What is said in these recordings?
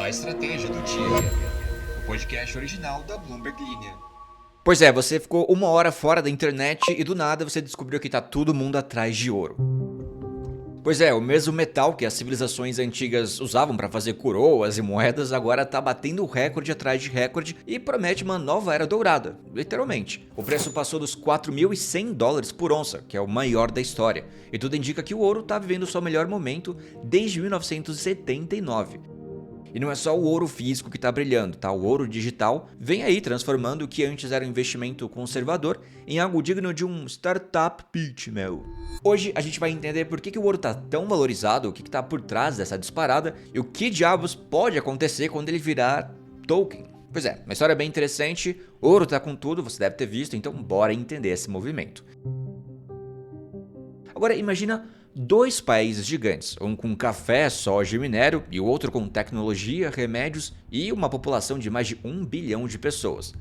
A Estratégia do Dia, o podcast original da Bloomberg Linha. Pois é, você ficou uma hora fora da internet e do nada você descobriu que tá todo mundo atrás de ouro. Pois é, o mesmo metal que as civilizações antigas usavam para fazer coroas e moedas agora tá batendo recorde atrás de recorde e promete uma nova era dourada, literalmente. O preço passou dos $4.100 por onça, que é o maior da história, e tudo indica que o ouro tá vivendo seu melhor momento desde 1979. E não é só o ouro físico que está brilhando, tá? O ouro digital vem aí transformando o que antes era um investimento conservador em algo digno de um startup pitch, meu. Hoje a gente vai entender por que o ouro está tão valorizado, o que está por trás dessa disparada e o que diabos pode acontecer quando ele virar token. Pois é, uma história bem interessante, ouro tá com tudo, você deve ter visto, então bora entender esse movimento. Agora imagina dois países gigantes, um com café, soja e minério e o outro com tecnologia, remédios e uma população de mais de 1 bilhão de pessoas.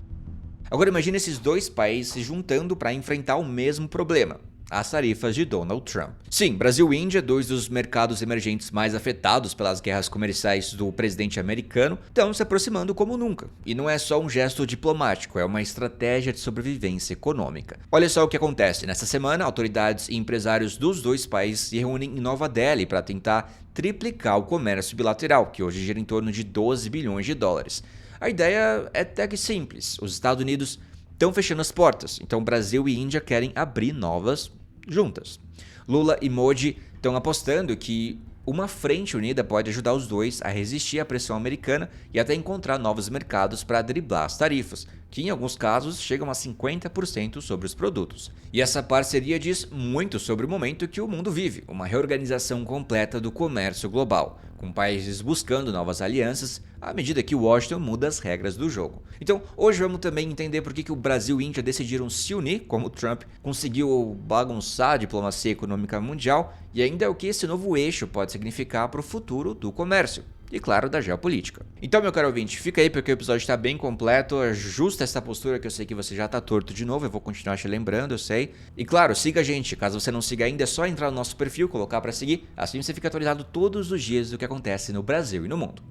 Agora imagine esses dois países se juntando para enfrentar o mesmo problema: as tarifas de Donald Trump. Sim, Brasil e Índia, dois dos mercados emergentes mais afetados pelas guerras comerciais do presidente americano, estão se aproximando como nunca. E não é só um gesto diplomático, é uma estratégia de sobrevivência econômica. Olha só o que acontece. Nessa semana, autoridades e empresários dos dois países se reúnem em Nova Delhi para tentar triplicar o comércio bilateral, que hoje gira em torno de 12 bilhões de dólares. A ideia é até que simples. Os Estados Unidos estão fechando as portas, então Brasil e Índia querem abrir novas juntas. Lula e Modi estão apostando que uma frente unida pode ajudar os dois a resistir à pressão americana e até encontrar novos mercados para driblar as tarifas, que em alguns casos chegam a 50% sobre os produtos. E essa parceria diz muito sobre o momento que o mundo vive, uma reorganização completa do comércio global, com países buscando novas alianças à medida que Washington muda as regras do jogo. Então, hoje vamos também entender por que o Brasil e Índia decidiram se unir, como Trump conseguiu bagunçar a diplomacia econômica mundial, e ainda o que esse novo eixo pode significar para o futuro do comércio. E claro, da geopolítica. Então, meu caro ouvinte, fica aí porque o episódio está bem completo, ajusta essa postura que eu sei que você já está torto de novo, eu vou continuar te lembrando, eu sei. E claro, siga a gente, caso você não siga ainda, é só entrar no nosso perfil, colocar para seguir, assim você fica atualizado todos os dias do que acontece no Brasil e no mundo.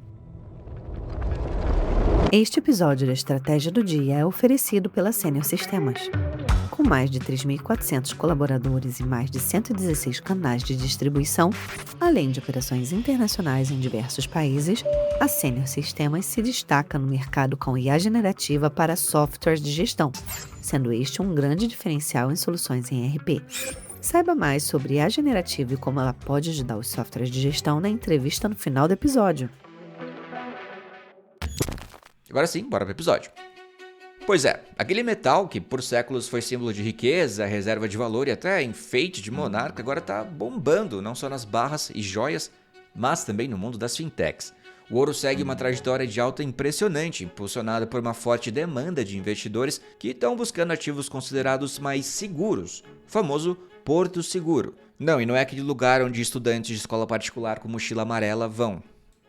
Este episódio da Estratégia do Dia é oferecido pela Senior Sistemas. Com mais de 3.400 colaboradores e mais de 116 canais de distribuição, além de operações internacionais em diversos países, a Senior Sistemas se destaca no mercado com IA generativa para softwares de gestão, sendo este um grande diferencial em soluções em ERP. Saiba mais sobre IA generativa e como ela pode ajudar os softwares de gestão na entrevista no final do episódio. Agora sim, bora pro episódio. Pois é, aquele metal que por séculos foi símbolo de riqueza, reserva de valor e até enfeite de monarca, agora tá bombando, não só nas barras e joias, mas também no mundo das fintechs. O ouro segue uma trajetória de alta impressionante, impulsionada por uma forte demanda de investidores que estão buscando ativos considerados mais seguros, o famoso Porto Seguro. Não, e não é aquele lugar onde estudantes de escola particular com mochila amarela vão.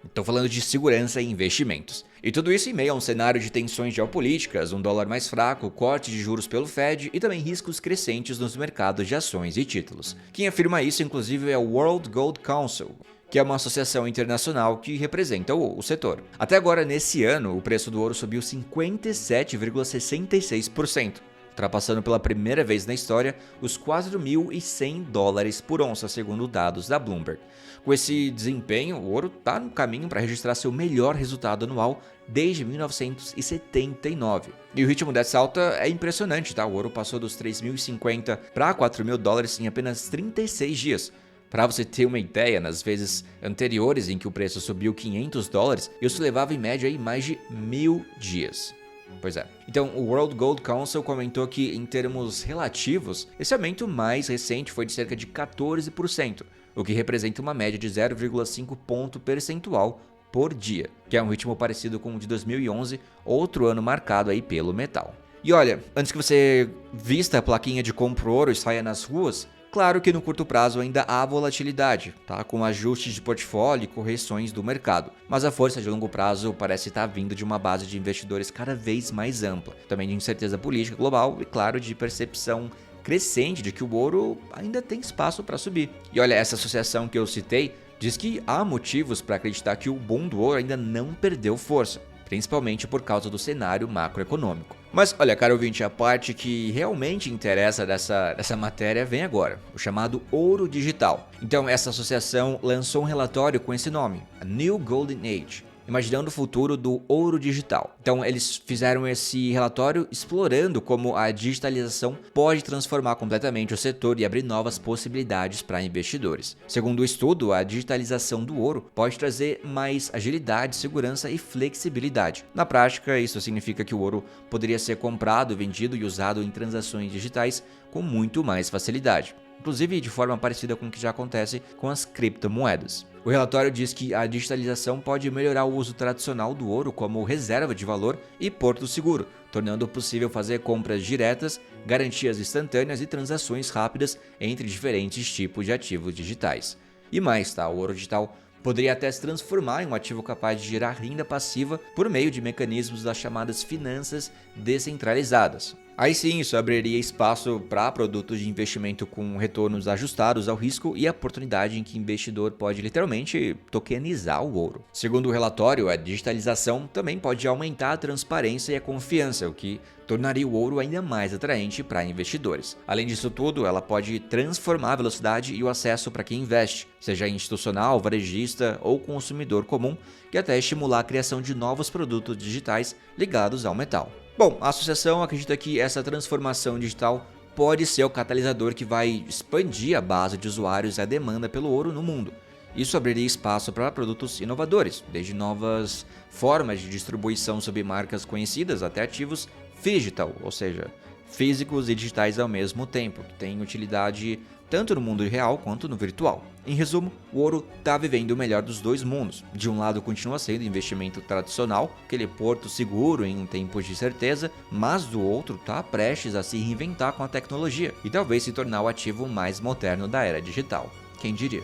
Estou falando de segurança e investimentos. E tudo isso em meio a um cenário de tensões geopolíticas, um dólar mais fraco, corte de juros pelo Fed e também riscos crescentes nos mercados de ações e títulos. Quem afirma isso, inclusive, é o World Gold Council, que é uma associação internacional que representa o setor. Até agora, nesse ano, o preço do ouro subiu 57,66%. Ultrapassando pela primeira vez na história os $4.100 por onça, segundo dados da Bloomberg. Com esse desempenho, o ouro está no caminho para registrar seu melhor resultado anual desde 1979. E o ritmo dessa alta é impressionante, tá? O ouro passou dos $3.050 para $4.000 em apenas 36 dias. Para você ter uma ideia, nas vezes anteriores em que o preço subiu $500, isso levava em média aí mais de 1.000 dias. Pois é. Então, o World Gold Council comentou que, em termos relativos, esse aumento mais recente foi de cerca de 14%, o que representa uma média de 0,5 ponto percentual por dia, que é um ritmo parecido com o de 2011, outro ano marcado aí pelo metal. E olha, antes que você vista a plaquinha de compro ouro e saia nas ruas, claro que no curto prazo ainda há volatilidade, tá? Com ajustes de portfólio e correções do mercado. Mas a força de longo prazo parece estar vindo de uma base de investidores cada vez mais ampla, também de incerteza política global e, claro, de percepção crescente de que o ouro ainda tem espaço para subir. E olha, essa associação que eu citei diz que há motivos para acreditar que o boom do ouro ainda não perdeu força, principalmente por causa do cenário macroeconômico. Mas olha, caro ouvinte, a parte que realmente interessa dessa matéria vem agora, o chamado ouro digital. Então essa associação lançou um relatório com esse nome, a New Golden Age, imaginando o futuro do ouro digital. Então eles fizeram esse relatório explorando como a digitalização pode transformar completamente o setor e abrir novas possibilidades para investidores. Segundo o estudo, a digitalização do ouro pode trazer mais agilidade, segurança e flexibilidade. Na prática, isso significa que o ouro poderia ser comprado, vendido e usado em transações digitais com muito mais facilidade, inclusive de forma parecida com o que já acontece com as criptomoedas. O relatório diz que a digitalização pode melhorar o uso tradicional do ouro como reserva de valor e porto seguro, tornando possível fazer compras diretas, garantias instantâneas e transações rápidas entre diferentes tipos de ativos digitais. E mais, o ouro digital poderia até se transformar em um ativo capaz de gerar renda passiva por meio de mecanismos das chamadas finanças descentralizadas. Aí sim, isso abriria espaço para produtos de investimento com retornos ajustados ao risco e a oportunidade em que o investidor pode literalmente tokenizar o ouro. Segundo o relatório, a digitalização também pode aumentar a transparência e a confiança, o que tornaria o ouro ainda mais atraente para investidores. Além disso tudo, ela pode transformar a velocidade e o acesso para quem investe, seja institucional, varejista ou consumidor comum, e até estimular a criação de novos produtos digitais ligados ao metal. Bom, a associação acredita que essa transformação digital pode ser o catalisador que vai expandir a base de usuários e a demanda pelo ouro no mundo. Isso abriria espaço para produtos inovadores, desde novas formas de distribuição sob marcas conhecidas até ativos digital, ou seja, físicos e digitais ao mesmo tempo, que têm utilidade tanto no mundo real quanto no virtual. Em resumo, o ouro está vivendo o melhor dos dois mundos. De um lado continua sendo investimento tradicional, aquele porto seguro em tempos de certeza, mas do outro está prestes a se reinventar com a tecnologia e talvez se tornar o ativo mais moderno da era digital. Quem diria?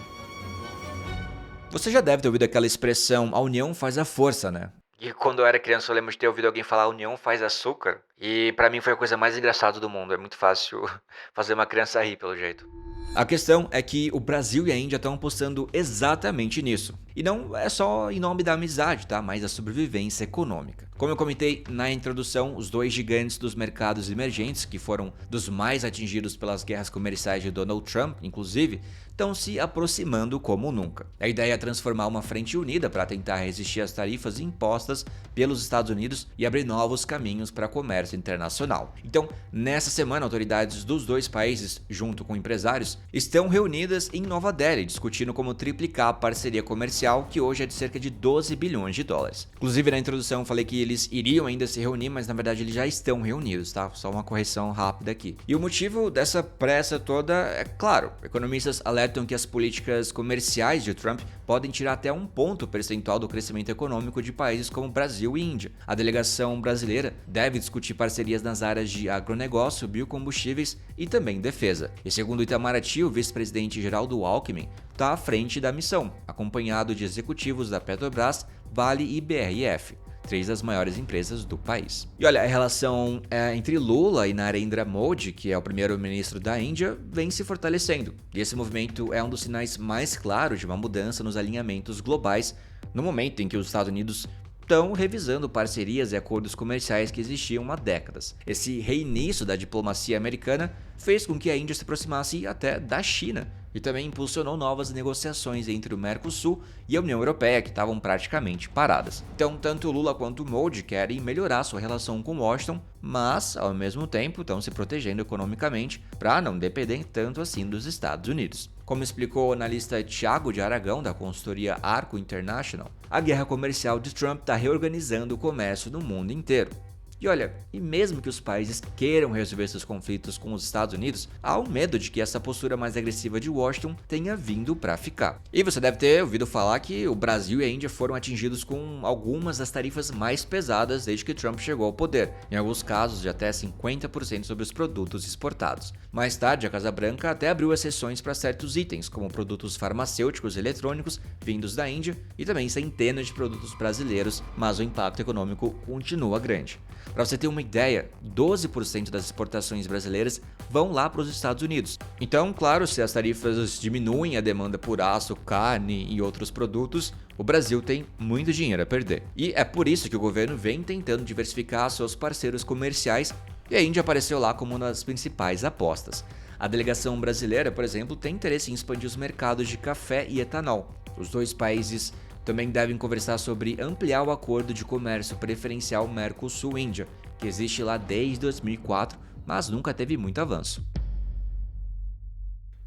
Você já deve ter ouvido aquela expressão, a união faz a força, né? E quando eu era criança eu lembro de ter ouvido alguém falar, a união faz açúcar. E pra mim foi a coisa mais engraçada do mundo, é muito fácil fazer uma criança rir pelo jeito. A questão é que o Brasil e a Índia estão apostando exatamente nisso. E não é só em nome da amizade, mas da sobrevivência econômica. Como eu comentei na introdução, os dois gigantes dos mercados emergentes, que foram dos mais atingidos pelas guerras comerciais de Donald Trump, inclusive, estão se aproximando como nunca. A ideia é transformar uma frente unida para tentar resistir às tarifas impostas pelos Estados Unidos e abrir novos caminhos para comércio internacional. Então, nessa semana, autoridades dos dois países, junto com empresários, estão reunidas em Nova Delhi, discutindo como triplicar a parceria comercial, que hoje é de cerca de 12 bilhões de dólares. Inclusive, na introdução eu falei que eles iriam ainda se reunir, mas na verdade eles já estão reunidos, Só uma correção rápida aqui. E o motivo dessa pressa toda é claro, economistas alertam que as políticas comerciais de Trump podem tirar até um ponto percentual do crescimento econômico de países como Brasil e Índia. A delegação brasileira deve discutir parcerias nas áreas de agronegócio, biocombustíveis e também defesa. E segundo Itamaraty, o vice-presidente Geraldo Alckmin está à frente da missão, acompanhado de executivos da Petrobras, Vale e BRF, 3 das maiores empresas do país. E olha, a relação entre Lula e Narendra Modi, que é o primeiro-ministro da Índia, vem se fortalecendo. E esse movimento é um dos sinais mais claros de uma mudança nos alinhamentos globais, no momento em que os Estados Unidos estão revisando parcerias e acordos comerciais que existiam há décadas. Esse reinício da diplomacia americana fez com que a Índia se aproximasse até da China e também impulsionou novas negociações entre o Mercosul e a União Europeia, que estavam praticamente paradas. Então, tanto Lula quanto Modi querem melhorar sua relação com Washington, mas, ao mesmo tempo, estão se protegendo economicamente para não depender tanto assim dos Estados Unidos. Como explicou o analista Thiago de Aragão, da consultoria Arco International, a guerra comercial de Trump está reorganizando o comércio no mundo inteiro. E olha, e mesmo que os países queiram resolver seus conflitos com os Estados Unidos, há um medo de que essa postura mais agressiva de Washington tenha vindo para ficar. E você deve ter ouvido falar que o Brasil e a Índia foram atingidos com algumas das tarifas mais pesadas desde que Trump chegou ao poder, em alguns casos de até 50% sobre os produtos exportados. Mais tarde, a Casa Branca até abriu exceções para certos itens, como produtos farmacêuticos e eletrônicos vindos da Índia e também centenas de produtos brasileiros, mas o impacto econômico continua grande. Para você ter uma ideia, 12% das exportações brasileiras vão lá para os Estados Unidos. Então, claro, se as tarifas diminuem a demanda por aço, carne e outros produtos, o Brasil tem muito dinheiro a perder. E é por isso que o governo vem tentando diversificar seus parceiros comerciais e a Índia apareceu lá como uma das principais apostas. A delegação brasileira, por exemplo, tem interesse em expandir os mercados de café e etanol. Os dois países também devem conversar sobre ampliar o acordo de comércio preferencial Mercosul-Índia, que existe lá desde 2004, mas nunca teve muito avanço.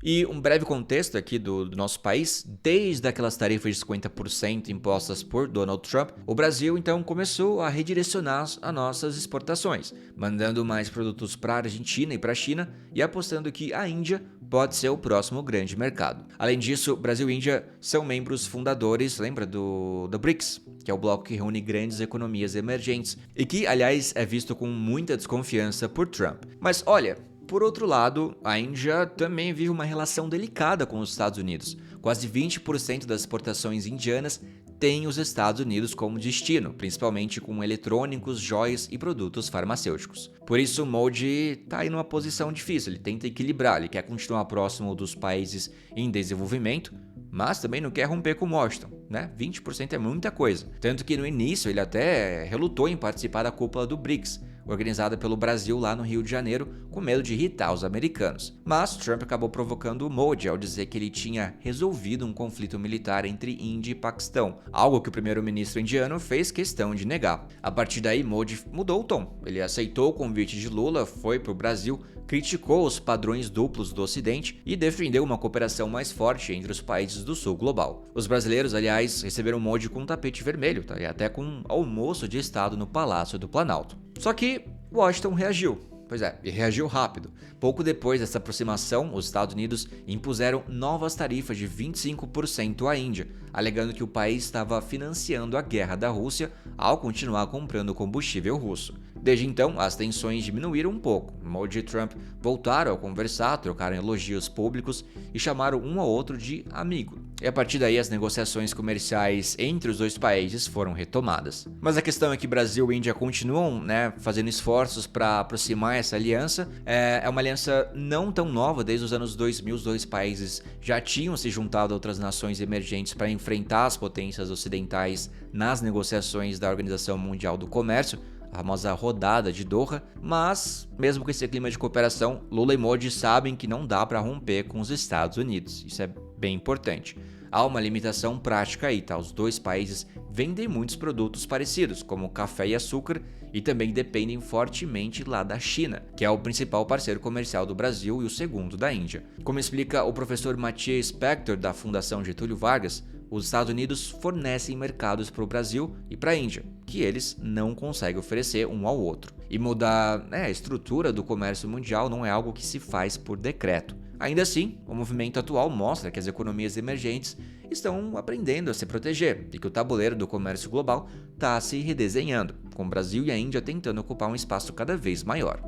E um breve contexto aqui do nosso país, desde aquelas tarifas de 50% impostas por Donald Trump, o Brasil então começou a redirecionar as nossas exportações, mandando mais produtos para a Argentina e para a China e apostando que a Índia pode ser o próximo grande mercado. Além disso, Brasil e Índia são membros fundadores, lembra do BRICS, que é o bloco que reúne grandes economias emergentes e que, aliás, é visto com muita desconfiança por Trump. Mas olha, por outro lado, a Índia também vive uma relação delicada com os Estados Unidos. Quase 20% das exportações indianas têm os Estados Unidos como destino, principalmente com eletrônicos, joias e produtos farmacêuticos. Por isso, o Modi está aí numa posição difícil, ele tenta equilibrar, ele quer continuar próximo dos países em desenvolvimento, mas também não quer romper com Washington, né? 20% é muita coisa. Tanto que no início ele até relutou em participar da cúpula do BRICS, organizada pelo Brasil lá no Rio de Janeiro, com medo de irritar os americanos. Mas Trump acabou provocando o Modi ao dizer que ele tinha resolvido um conflito militar entre Índia e Paquistão, algo que o primeiro-ministro indiano fez questão de negar. A partir daí, Modi mudou o tom. Ele aceitou o convite de Lula, foi para o Brasil, criticou os padrões duplos do Ocidente e defendeu uma cooperação mais forte entre os países do Sul global. Os brasileiros, aliás, receberam Modi com um tapete vermelho, tá? E até com um almoço de Estado no Palácio do Planalto. Só que Washington reagiu. Pois é, e reagiu rápido. Pouco depois dessa aproximação, os Estados Unidos impuseram novas tarifas de 25% à Índia, alegando que o país estava financiando a guerra da Rússia ao continuar comprando combustível russo. Desde então, as tensões diminuíram um pouco. Modi e Trump voltaram a conversar, trocaram elogios públicos e chamaram um ao outro de amigo. E a partir daí, as negociações comerciais entre os dois países foram retomadas. Mas a questão é que Brasil e Índia continuam, fazendo esforços para aproximar essa aliança. É uma aliança não tão nova, desde os anos 2000, os dois países já tinham se juntado a outras nações emergentes para enfrentar as potências ocidentais nas negociações da Organização Mundial do Comércio, a famosa rodada de Doha, mas mesmo com esse clima de cooperação, Lula e Modi sabem que não dá para romper com os Estados Unidos. Isso é bem importante. Há uma limitação prática aí, tá? Os dois países vendem muitos produtos parecidos, como café e açúcar, e também dependem fortemente lá da China, que é o principal parceiro comercial do Brasil e o segundo da Índia. Como explica o professor Matthias Spector, da Fundação Getúlio Vargas, os Estados Unidos fornecem mercados para o Brasil e para a Índia, que eles não conseguem oferecer um ao outro. E mudar a estrutura do comércio mundial não é algo que se faz por decreto. Ainda assim, o movimento atual mostra que as economias emergentes estão aprendendo a se proteger e que o tabuleiro do comércio global está se redesenhando, com o Brasil e a Índia tentando ocupar um espaço cada vez maior.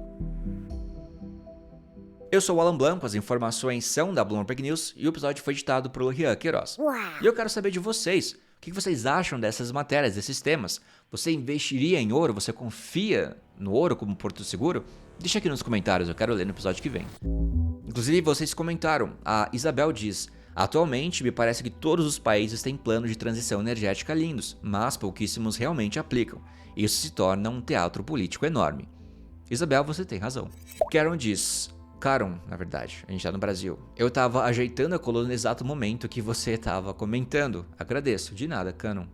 Eu sou o Alan Blanco, as informações são da Bloomberg News e o episódio foi editado por Rian Queiroz. E eu quero saber de vocês, o que vocês acham dessas matérias, desses temas? Você investiria em ouro? Você confia no ouro como porto seguro? Deixa aqui nos comentários, eu quero ler no episódio que vem. Inclusive, vocês comentaram, a Isabel diz: atualmente, me parece que todos os países têm planos de transição energética lindos, mas pouquíssimos realmente aplicam. Isso se torna um teatro político enorme. Isabel, você tem razão. Karen diz: Caron, na verdade, a gente tá no Brasil. Eu tava ajeitando a coluna no exato momento que você tava comentando. Agradeço, de nada, Caron.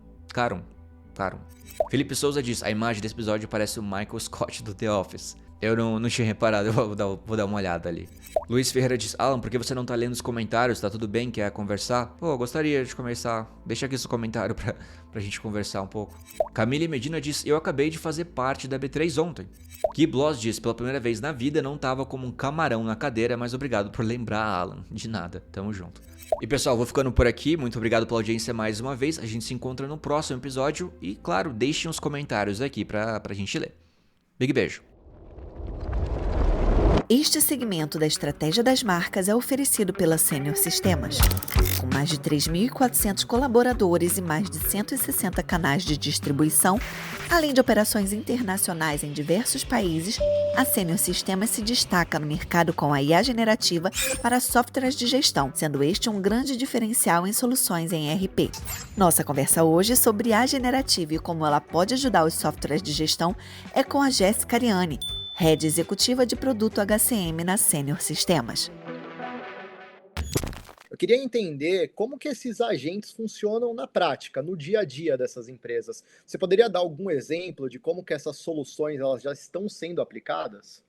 Felipe Souza diz: a imagem desse episódio parece o Michael Scott do The Office. Eu não tinha reparado, eu vou dar uma olhada ali. Luiz Ferreira diz: Alan, por que você não tá lendo os comentários? Tá tudo bem? Quer conversar? Pô, gostaria de conversar. Deixa aqui seu comentário pra gente conversar um pouco. Camille Medina diz: eu acabei de fazer parte da B3 ontem. Gui Bloss diz: pela primeira vez na vida não tava como um camarão na cadeira, mas obrigado por lembrar, Alan. De nada, tamo junto. E pessoal, vou ficando por aqui, muito obrigado pela audiência mais uma vez, a gente se encontra no próximo episódio e, claro, deixem os comentários aqui pra gente ler. Big beijo. Este segmento da estratégia das marcas é oferecido pela Senior Sistemas. Com mais de 3.400 colaboradores e mais de 160 canais de distribuição, além de operações internacionais em diversos países, a Senior Sistemas se destaca no mercado com a IA generativa para softwares de gestão, sendo este um grande diferencial em soluções em ERP. Nossa conversa hoje sobre IA generativa e como ela pode ajudar os softwares de gestão é com a Jéssica Ariane, Head Executiva de Produto HCM na Senior Sistemas. Eu queria entender como que esses agentes funcionam na prática, no dia a dia dessas empresas. Você poderia dar algum exemplo de como que essas soluções elas já estão sendo aplicadas?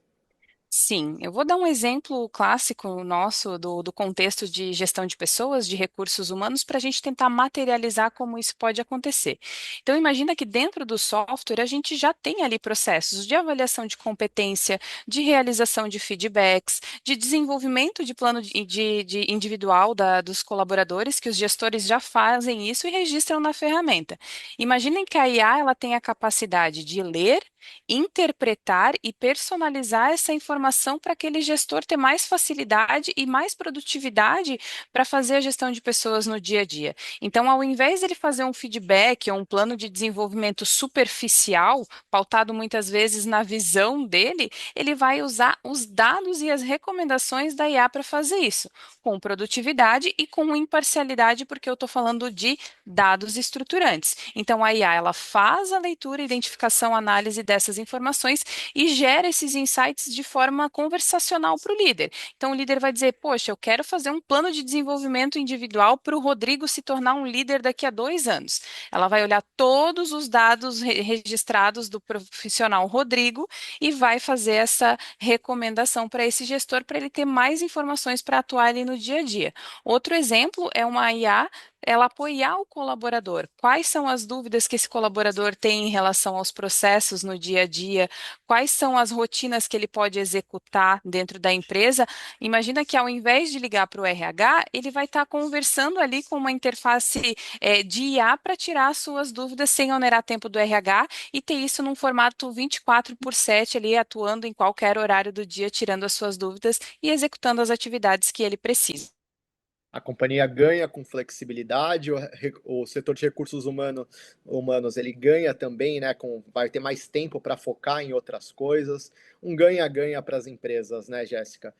Sim, eu vou dar um exemplo clássico nosso do contexto de gestão de pessoas, de recursos humanos, para a gente tentar materializar como isso pode acontecer. Então, imagina que dentro do software a gente já tem ali processos de avaliação de competência, de realização de feedbacks, de desenvolvimento de plano de individual dos colaboradores, que os gestores já fazem isso e registram na ferramenta. Imaginem que a IA ela tem a capacidade de ler, interpretar e personalizar essa informação para aquele gestor ter mais facilidade e mais produtividade para fazer a gestão de pessoas no dia a dia. Então, ao invés dele fazer um feedback ou um plano de desenvolvimento superficial, pautado muitas vezes na visão dele, ele vai usar os dados e as recomendações da IA para fazer isso, com produtividade e com imparcialidade, porque eu estou falando de dados estruturantes. Então, a IA ela faz a leitura, identificação, análise dessas informações e gera esses insights de forma conversacional para o líder. Então, o líder vai dizer, poxa, eu quero fazer um plano de desenvolvimento individual para o Rodrigo se tornar um líder daqui a 2 anos. Ela vai olhar todos os dados registrados do profissional Rodrigo e vai fazer essa recomendação para esse gestor para ele ter mais informações para atuar ali no dia a dia. Outro exemplo é uma IA ela apoiar o colaborador. Quais são as dúvidas que esse colaborador tem em relação aos processos no dia a dia? Quais são as rotinas que ele pode executar dentro da empresa? Imagina que ao invés de ligar para o RH, ele vai estar conversando ali com uma interface de IA para tirar as suas dúvidas sem onerar tempo do RH e ter isso num formato 24/7 ali, atuando em qualquer horário do dia, tirando as suas dúvidas e executando as atividades que ele precisa. A companhia ganha com flexibilidade, o setor de recursos humanos ele ganha também, né, vai ter mais tempo para focar em outras coisas. Um ganha-ganha para as empresas, né, Jéssica?